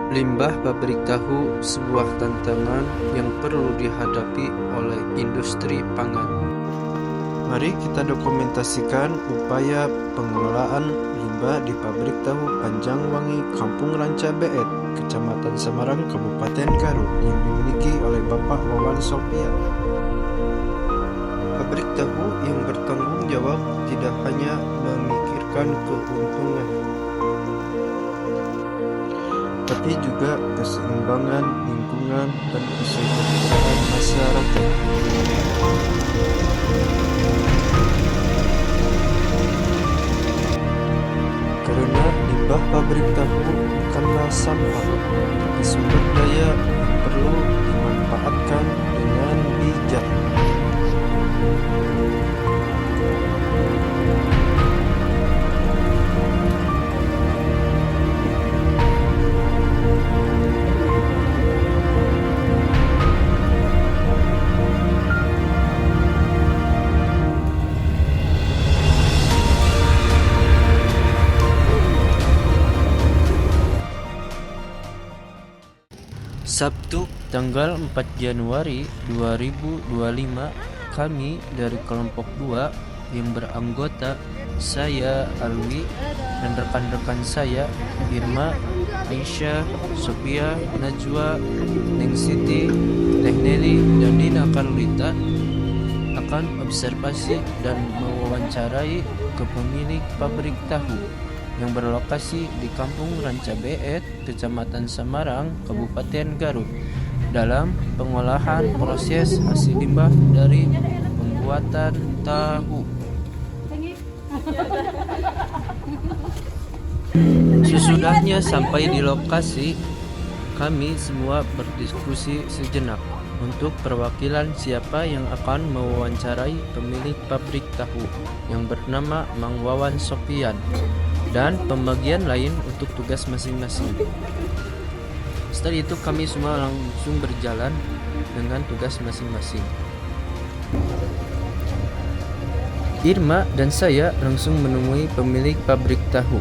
Limbah pabrik tahu sebuah tantangan yang perlu dihadapi oleh industri pangan. Mari kita dokumentasikan upaya pengelolaan limbah di pabrik tahu Panjangwangi, Kampung Ranca Beet, Kecamatan Semarang, Kabupaten Garut, yang dimiliki oleh Bapak Wawan Sopian. Pabrik tahu yang bertanggung jawab tidak hanya memikirkan keuntungan, tapi juga keseimbangan lingkungan dan kesejahteraan masyarakat. Karena limbah pabrik tahu bukanlah sampah, tapi sumber daya yang perlu dimanfaatkan dengan bijak. Sabtu tanggal 4 Januari 2025, kami dari kelompok 2 yang beranggota saya Alwi dan rekan-rekan saya Irma, Aisyah, Sophia, Najwa, Neng Siti, Teh Nelly, dan Dina Karlita akan observasi dan mewawancarai ke pemilik pabrik tahu yang berlokasi di Kampung Ranca Beet, Kecamatan Semarang, Kabupaten Garut, dalam pengolahan proses hasil limbah dari pembuatan tahu. Sesudahnya sampai di lokasi, kami semua berdiskusi sejenak untuk perwakilan siapa yang akan mewawancarai pemilik pabrik tahu yang bernama Mang Wawan Sopian, dan pembagian lain untuk tugas masing-masing. Setelah itu kami semua langsung berjalan dengan tugas masing-masing. Irma dan saya langsung menemui pemilik pabrik tahu,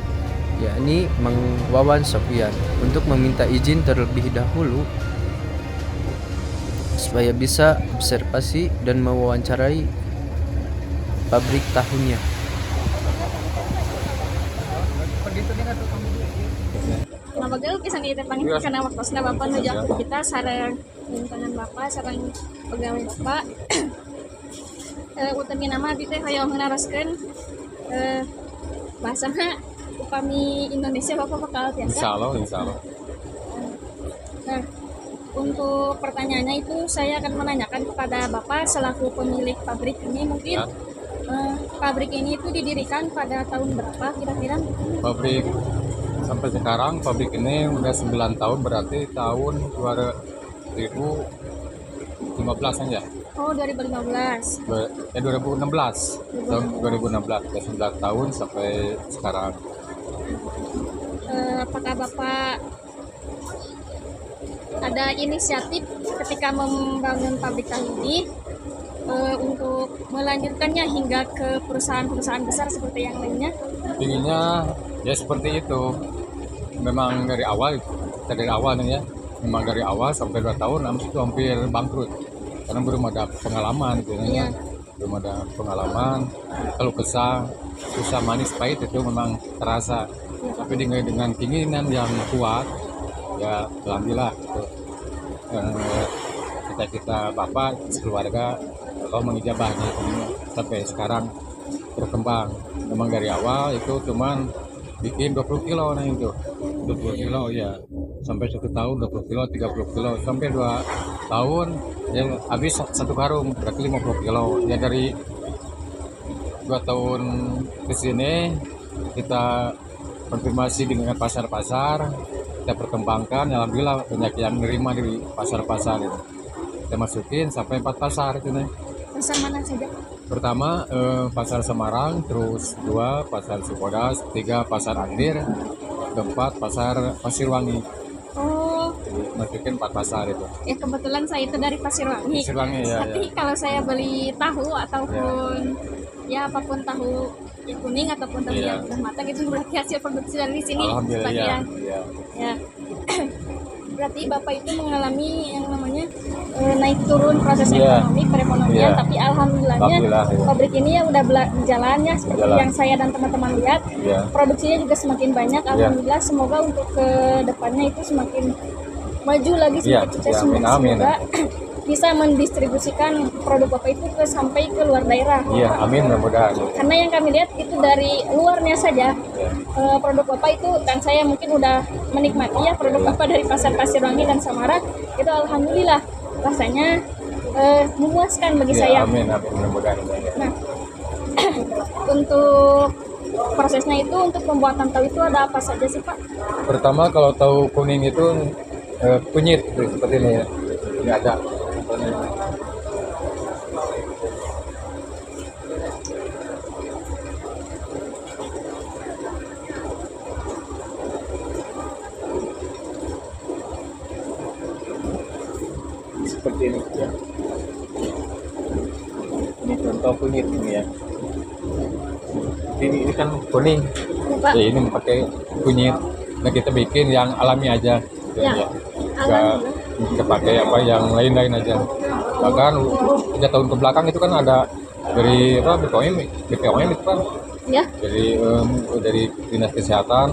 yakni Mang Wawan Sopian, untuk meminta izin terlebih dahulu supaya bisa observasi dan mewawancarai pabrik tahunya. Nah, bagel kisah ini terpanggil karena waktunya bapak nuju kita sarang lingkungan bapak, sarang pegawai bapak. Utami nama abdi teh hoyong naraskeun bahasana upami Indonesia bapak bakal tiasa. Insya Allah. Nah, untuk pertanyaannya itu saya akan menanyakan kepada bapak selaku pemilik pabrik ini, mungkin pabrik ini itu didirikan pada tahun berapa kira-kira? Pabrik sampai sekarang pabrik ini udah 9 tahun, berarti tahun 2015 aja. Oh, 2015. 2016. Tahun 2016, udah 9 tahun sampai sekarang. Apakah bapak ada inisiatif ketika membangun pabrik tahu ini untuk melanjutkannya hingga ke perusahaan-perusahaan besar seperti yang lainnya? Inginnya ya seperti itu. Memang dari awal nih ya. Memang dari awal sampai 2 tahun itu hampir bangkrut. Karena belum ada pengalaman gitu ya. Belum ada pengalaman. Kalau kesah, susah manis pahit itu memang terasa. Tapi dengan keinginan yang kuat, ya alhamdulillah gitu. Kita bapak sekeluarga kalau mengijabahnya sampai sekarang berkembang. Memang dari awal itu cuman bikin 20 kilo nah itu 20 kilo ya, sampai 1 tahun 20 kilo 30 kilo sampai 2 tahun ya habis 1 karung, berarti 50 kilo ya. Dari 2 tahun ke sini kita konfirmasi dengan pasar-pasar, kita perkembangkan, alhamdulillah banyak yang nerima di pasar-pasar itu. Kita masukin sampai 4 pasar itu nih. Pasar mana saja? Pertama pasar Semarang, terus 2 pasar Cibodas, 3 pasar Andir, 4 pasar Pasirwangi. Oh, Jadi masukin 4 pasar itu. ya kebetulan saya itu dari Pasirwangi. Pasirwangi ya. Tapi kalau saya beli tahu ataupun ya apapun tahu yang kuning ataupun tahu yang udah matang itu berarti hasil produksi dari sini Alhamdulillah sebagian. ya. Ya. berarti Bapak itu mengalami yang namanya naik turun proses Iya. ekonomi perekonomian, Iya. tapi alhamdulillahnya Alhamdulillah, iya. pabrik ini ya udah jalan ya seperti Jalan. yang saya dan teman-teman lihat. Iya. Produksinya juga semakin banyak. Alhamdulillah, semoga untuk ke depannya itu semakin maju lagi, Iya, semakin sukses. iya, amin, amin. Semoga bisa mendistribusikan produk Bapak itu sampai ke luar daerah. Iya, amin, mudah-mudahan. Karena yang kami lihat itu dari luarnya saja, Iya. produk Bapak itu, dan saya mungkin udah menikmati ya produk Bapak dari Pasar Pasirwangi dan Samara, itu alhamdulillah rasanya memuaskan bagi Iya, saya. amin, amin, mudah-mudahan. Nah, untuk prosesnya itu untuk pembuatan tahu itu ada apa saja sih Pak? Pertama kalau tahu kuning itu kunyit seperti ini ya. Ini ada. Seperti ini ya. Ini contoh kunyit ini ya. Ini kan kuning. Ya, Pak. Ya, ini pakai kunyit. Nah kita bikin yang alami aja. Gitu, Ya, alhamdulillah. Kita pakai apa yang lain-lain aja. Bahkan 3 tahun ke belakang itu kan ada dari apa BPOM itu kan Ya, dari dinas kesehatan,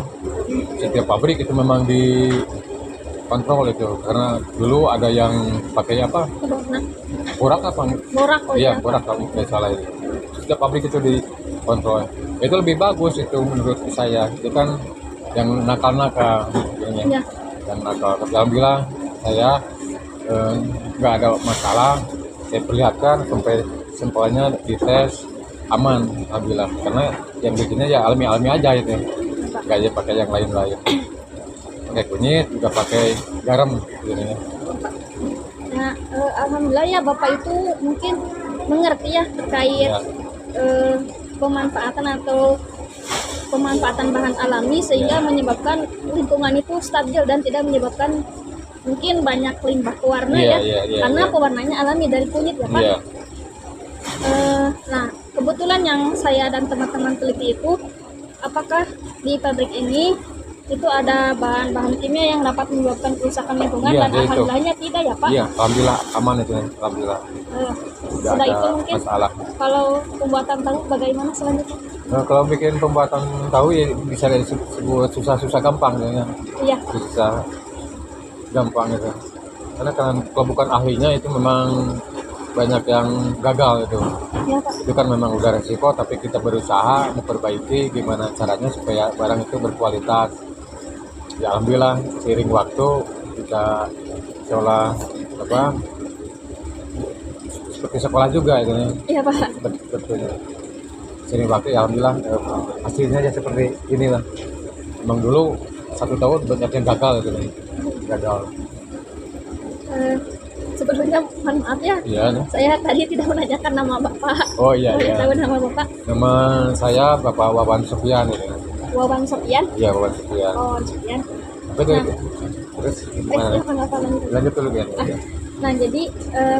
setiap pabrik itu memang dikontrol itu karena dulu ada yang pakai apa nah, borak apa borak oh iya ya. borak kalau tidak salah itu. Setiap pabrik itu dikontrol. Itu lebih bagus itu menurut saya. Itu kan yang nakal-nakal sebenarnya. Ya. Yang nakal. Tapi alhamdulillah saya nggak ada masalah. Saya perlihatkan sampai sampelnya dites aman alhamdulillah. Karena yang bikinnya ya alami-alami aja itu. Nggak aja pakai yang lain-lain. Pakai kunyit, juga pakai garam gitu ya. Nah, alhamdulillah ya Bapak itu mungkin mengerti ya terkait Ya. pemanfaatan atau pemanfaatan bahan alami sehingga menyebabkan lingkungan itu stabil dan tidak menyebabkan mungkin banyak limbah pewarna Iya, ya, iya, iya, karena iya. pewarnanya alami dari kunyit ya Pak. Iya. Nah, kebetulan yang saya dan teman-teman teliti itu, apakah di pabrik ini itu ada bahan-bahan kimia yang dapat menyebabkan kerusakan lingkungan? Iya, Dan dia itu. alhamdulillahnya tidak ya Pak. Iya, alhamdulillah aman itu, alhamdulillah. Eh, Tidak Sudah ada itu mungkin masalah. kalau pembuatan tahu bagaimana selanjutnya? Nah, kalau bikin pembuatan tahu ya bisa dari sebuah susah-susah gampang ya. Iya, Susah gampang itu. Karena kan kalau bukan ahlinya itu memang banyak yang gagal itu. ya Pak. Itu kan memang udah resiko tapi kita berusaha memperbaiki gimana caranya supaya barang itu berkualitas. Ya alhamdulillah seiring waktu kita seolah apa seperti sekolah juga itu ya. Iya Pak. Betul. Sering waktu ya alhamdulillah hasilnya ya seperti inilah. Emang dulu 1 tahun banyak yang gagal gitu nih. Gagal. Sebelumnya mohon maaf ya, Iya. Nih. saya tadi tidak menanyakan nama Bapak. Oh iya Boleh iya. tahu nama Bapak? Nama saya Bapak Wawan Sofian ini. Wawan Sofian. Iya Wawan Sofian. Oh, Wawan Sofian. Apa itu? Nah. Terus Iya, gimana? apa lanjut. Lanjut dulu ya. Nah, jadi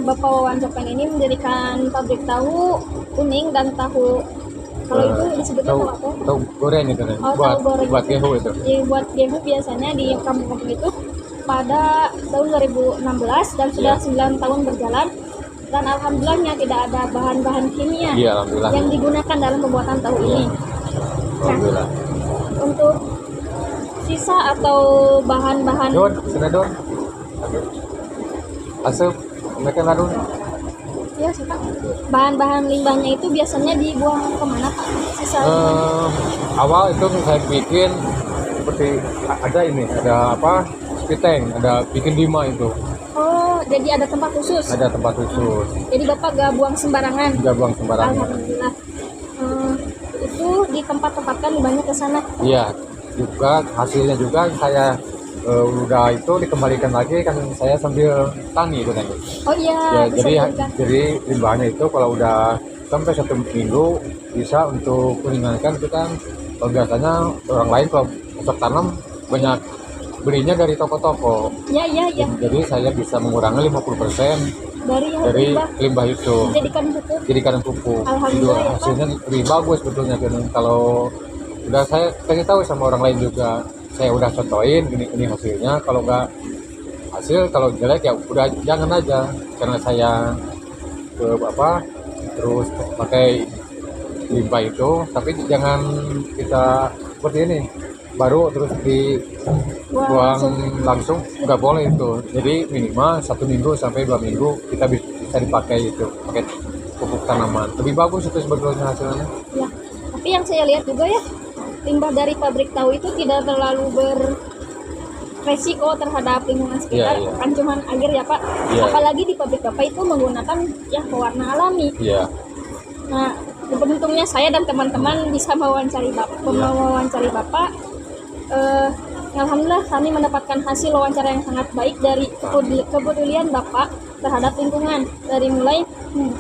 Bapak Wawan Sofian ini mendirikan pabrik tahu kuning dan tahu, kalau itu disebutnya tahu apa? Tahu goreng itu nih. Oh, buat tahu goreng. buat gehu itu. Buat gehu biasanya di kampung-kampung itu pada tahun 2016 dan sudah 9 tahun berjalan, dan alhamdulillahnya tidak ada bahan-bahan kimia Iya alhamdulillah. yang digunakan dalam pembuatan tahu ini. Alhamdulillah. Untuk sisa atau bahan-bahan Don, sudah Don. Asup, mereka ngadun. ya siapa? Bahan-bahan limbahnya itu biasanya dibuang kemana Pak? Sisa Awal itu saya bikin seperti ada ini, ada apa? Speed tank, ada bikin 5 itu. Oh, jadi ada tempat khusus. Ada tempat khusus. Jadi Bapak gak buang sembarangan. Tidak buang sembarangan. Alhamdulillah. Itu di tempat-tempatkan limbahnya ke sana. Iya, juga hasilnya juga saya udah itu dikembalikan lagi kan saya sambil tani itu nanti. Oh iya, bisa diberikan. Jadi limbahnya itu kalau udah sampai 1 minggu bisa untuk meringankan itu kan. Kalau biasanya orang lain kalau cocok tanam banyak belinya dari toko-toko. Ya, ya, ya. Jadi saya bisa mengurangi 50% Dari yang dari limbah limbah itu. dijadikan pupuk. Jadi kadang pupuk. Alhamdulillah Itu ya, Pak. hasilnya lebih bagus sebetulnya kan. Kalau udah saya kasih tahu sama orang lain juga, saya udah contohin ini hasilnya. Kalau nggak hasil kalau jelek ya udah jangan aja, karena saya ke terus pakai limbah itu, tapi jangan kita seperti ini baru terus dibuang langsung, nggak boleh itu. Jadi minimal 1 minggu sampai 2 minggu kita bisa dipakai itu, pakai pupuk tanaman lebih bagus itu sebetulnya hasilnya. Ya, tapi yang saya lihat juga ya, limbah dari pabrik tahu itu tidak terlalu beresiko terhadap lingkungan sekitar, Iya, iya. kan cuman air ya Pak. Iya. Apalagi di pabrik Bapak itu menggunakan ya pewarna alami. Iya. Nah, beruntungnya saya dan teman-teman bisa mewawancari Bapak. Alhamdulillah kami mendapatkan hasil wawancara yang sangat baik dari kepedulian Bapak terhadap lingkungan, dari mulai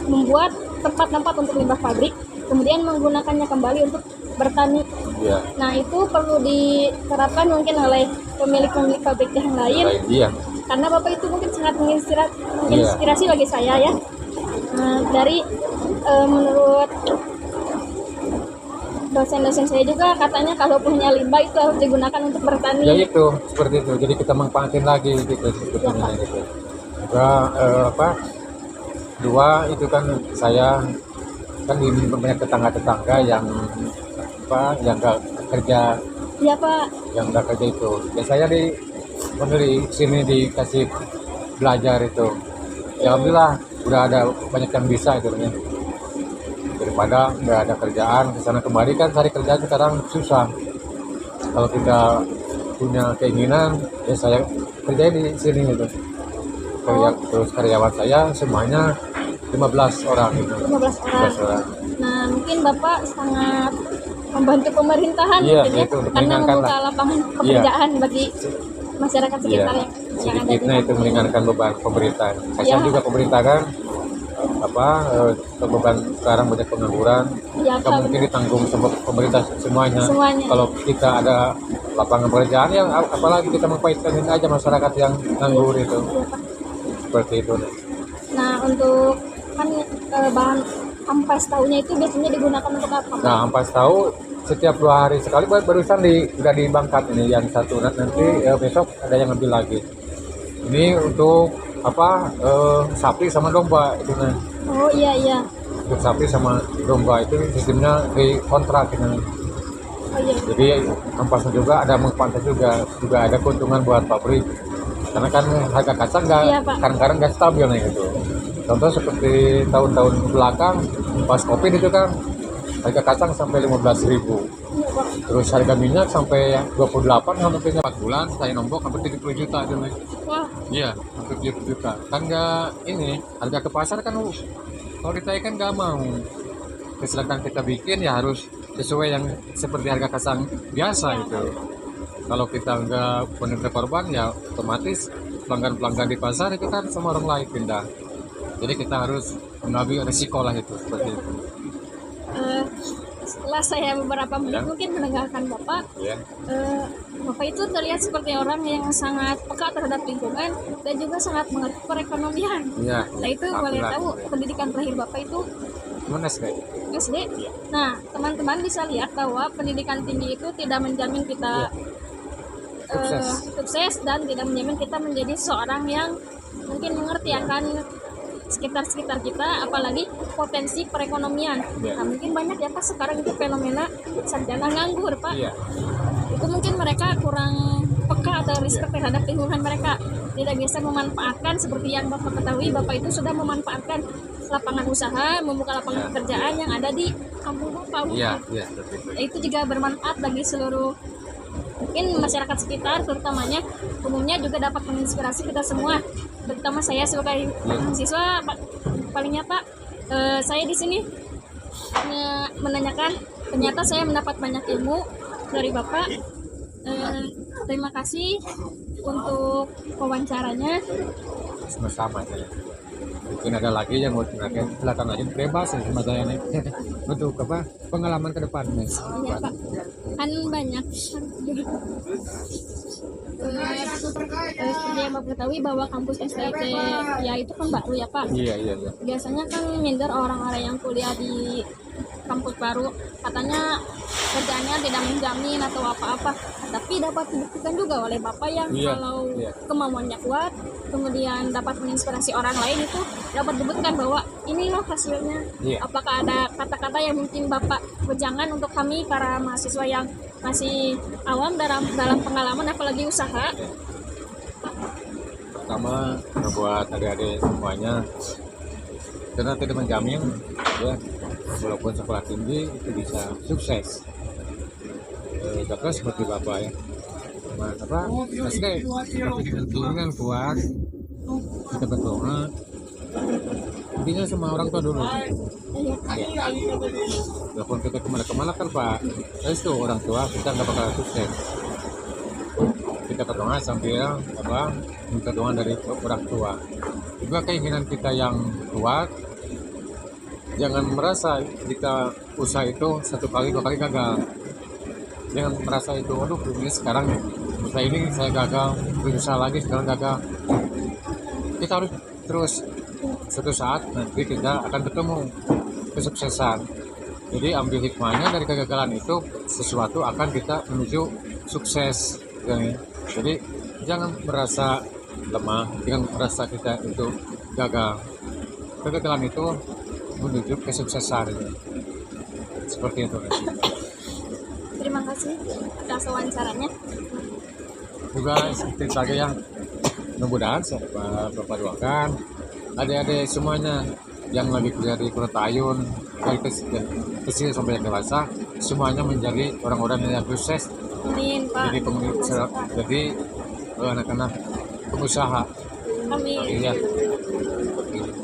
membuat tempat-tempat untuk limbah pabrik, kemudian menggunakannya kembali untuk bertani. Iya. Nah, itu perlu diterapkan mungkin oleh pemilik-pemilik pabrik yang lain, Iya. karena Bapak itu mungkin sangat menginspirasi bagi saya ya. Dari menurut dosen-dosen saya juga katanya kalau punya limbah itu harus digunakan untuk bertani. Ya itu seperti itu. Jadi kita manfaatin lagi gitu sebetulnya Ya, gitu. Juga dua itu kan saya kan di banyak tetangga-tetangga yang yang nggak kerja, Iya Pak. yang nggak kerja itu. Ya saya di sini dikasih belajar itu. Ya alhamdulillah udah ada banyak yang bisa itu ya. Daripada nggak ada kerjaan kesana kemari, kan cari kerjaan sekarang susah. Kalau kita punya keinginan, ya saya kerja di sini gitu. Terus karyawan saya semuanya 15 orang gitu. 15 orang. 15 orang. Nah, mungkin Bapak sangat membantu pemerintahan Iya, mungkin ya, itu untuk karena meringankan membuka lah. lapangan pekerjaan bagi masyarakat Iya, sekitar yang ada di sedikitnya itu meringankan beban pemerintah. Kasihan Iya. juga pemerintah kan, beban sekarang banyak pengangguran, Ya, nggak mungkin ditanggung sama pemerintah semuanya. Semuanya. Kalau kita ada lapangan pekerjaan, ya apalagi kita memfaedahin aja masyarakat yang nganggur itu, Iya, Pak. seperti itu. Nah, untuk kan bahan ampas tahunya itu biasanya digunakan untuk apa, Pak? Nah, ampas tahu setiap 2 hari sekali, barusan udah dibangkat ini yang satu, nanti besok ada yang ngambil lagi. Ini untuk sapi sama domba itu nah. Oh iya iya. Untuk sapi sama domba itu sistemnya di kontrak gitu. Oh iya. Jadi ampasnya juga ada manfaatnya juga ada keuntungan buat pabrik. Karena kan harga kacang Iya, Pak. kadang-kadang nggak stabil nih gitu. Contoh seperti tahun-tahun belakang pas COVID itu kan harga kacang sampai 15.000. Iya, Pak. Terus harga minyak sampai 28, hampir 4 bulan saya nombok hampir 70 juta itu nih. Wah, Iya, hampir 70 juta. Kan nggak ini, harga ke pasar kan kalau ditanya kan nggak mau. Sedangkan kita bikin ya harus sesuai yang seperti harga kacang biasa itu. Kalau kita nggak benar korban ya otomatis pelanggan-pelanggan di pasar itu kan sama orang lain pindah. Jadi kita harus mengambil resiko lah itu seperti itu. setelah saya beberapa menit mungkin mendengarkan Bapak, Ya. Bapak itu terlihat seperti orang yang sangat peka terhadap lingkungan dan juga sangat mengerti perekonomian. Iya. Nah, itu boleh tahu pendidikan terakhir Bapak itu Gimana sih? SD. Nah, teman-teman bisa lihat bahwa pendidikan tinggi itu tidak menjamin kita sukses dan tidak menjamin kita menjadi seorang yang mungkin mengerti akan sekitar-sekitar kita, apalagi potensi perekonomian. Iya. Nah, mungkin banyak ya Pak sekarang itu fenomena sarjana nganggur Pak. Iya. Itu mungkin mereka kurang peka atau respect terhadap lingkungan mereka, tidak bisa memanfaatkan seperti yang Bapak ketahui. Bapak itu sudah memanfaatkan lapangan usaha, membuka lapangan pekerjaan yang ada di kampung Bapak. Iya, iya, seperti itu. Itu juga bermanfaat bagi seluruh mungkin masyarakat sekitar, terutamanya umumnya juga dapat menginspirasi kita semua, terutama saya sebagai mahasiswa. Palingnya Pak, saya di sini menanyakan, ternyata saya mendapat banyak ilmu dari Bapak. Terima kasih untuk wawancaranya. Sama-sama saya. Mungkin ada lagi yang mau ditanyakan, silakan aja, bebas ya sama saya nih. Untuk pengalaman ke depan nih. Iya Pak, kan banyak. Seperti yang Bapak ketahui bahwa kampus STT ya itu kan baru ya Pak. Iya. Biasanya kan minder orang-orang yang kuliah di kampus baru, katanya kerjaannya tidak menjamin atau apa-apa, tapi dapat dibuktikan juga oleh Bapak yang Iya, kalau iya. kemauannya kuat, kemudian dapat menginspirasi orang lain, itu dapat dibuktikan bahwa ini loh hasilnya. Iya. Apakah ada kata-kata yang mungkin Bapak wejangan untuk kami para mahasiswa yang masih awam dalam pengalaman apalagi usaha? Pertama, buat adik-adik semuanya, karena tidak menjamin ya, walaupun sekolah tinggi itu bisa sukses. Contoh seperti Bapak ya, SD dengan kuat, kita berdoa, intinya sama orang tua dulu. Ya. Walaupun kita kemana-kemana kan Pak, itu orang tua kita nggak bakal sukses. Kita berdoa sambil minta doa dari orang tua. Juga keinginan kita yang kuat, jangan merasa jika usaha itu 1 kali 2 kali gagal. Jangan merasa itu, aduh ini sekarang usaha ini saya gagal, berusaha lagi sekarang gagal. Kita harus terus, suatu saat nanti kita akan ketemu kesuksesan. Jadi ambil hikmahnya dari kegagalan itu, sesuatu akan kita menuju sukses. Jadi jangan merasa lemah, jangan merasa kita itu gagal. Kegagalan itu menuju kesuksesan. Seperti itu. Terima kasih atas wawancaranya. Juga seperti tadi yang mudah-mudahan Bapak doakan adik-adik semuanya yang lagi kuliah di Kurotayun, dari kecil sampai yang dewasa, semuanya menjadi orang-orang yang sukses. Amin, Pak. Jadi anak-anak pengusaha. Amin. Iya.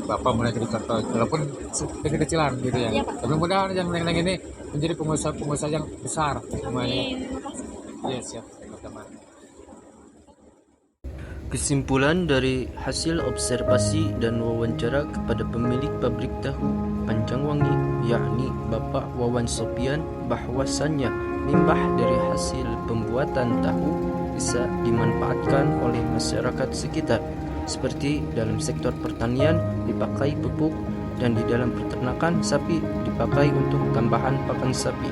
Bapak mulai jadi contoh, walaupun kecil-kecilan gitu ya. Iya, Pak. Tapi mudah-mudahan yang ini menjadi pengusaha-pengusaha yang besar semuanya. Amin. Terima kasih. Yes, siap, teman-teman. Kesimpulan dari hasil observasi dan wawancara kepada pemilik pabrik tahu Panjangwangi, yakni Bapak Wawan Sopian, bahwasannya limbah dari hasil pembuatan tahu bisa dimanfaatkan oleh masyarakat sekitar, seperti dalam sektor pertanian dipakai pupuk, dan di dalam peternakan sapi dipakai untuk tambahan pakan sapi.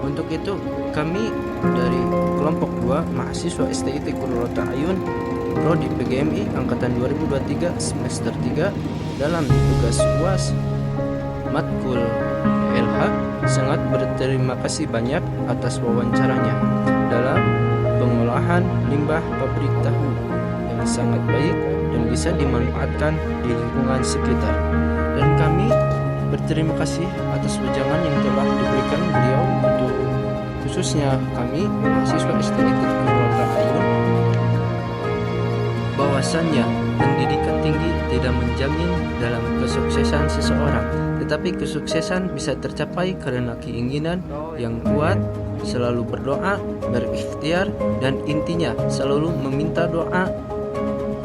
Untuk itu, kami dari kelompok 2 mahasiswa STIT Kurotayun Prodi PGMI angkatan 2023 semester 3 dalam tugas UAS Matkul LH sangat berterima kasih banyak atas wawancaranya dalam pengolahan limbah pabrik tahu yang sangat baik dan bisa dimanfaatkan di lingkungan sekitar. Dan kami berterima kasih atas wejangan yang telah diberikan beliau untuk khususnya kami mahasiswa STIT Kurotayun, bahwasannya pendidikan tinggi tidak menjamin dalam kesuksesan seseorang, tetapi kesuksesan bisa tercapai karena keinginan yang kuat, selalu berdoa, berikhtiar, dan intinya selalu meminta doa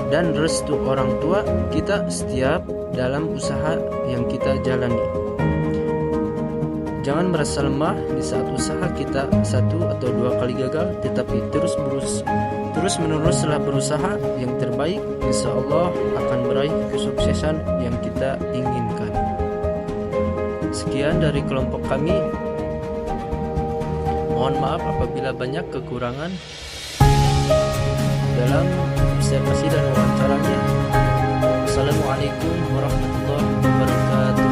dan restu orang tua kita setiap dalam usaha yang kita jalani. Jangan merasa lemah di saat usaha kita 1 atau 2 kali gagal, tetapi terus meneruslah berusaha yang terbaik. Insya Allah akan meraih kesuksesan yang kita inginkan. Sekian dari kelompok kami. Mohon maaf apabila banyak kekurangan dalam observasi dan wawancaranya. Assalamualaikum warahmatullahi wabarakatuh.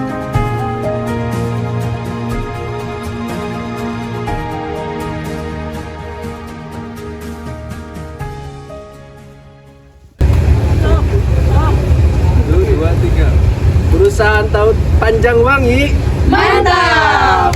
Perusahaan tahu Panjangwangi Mantap!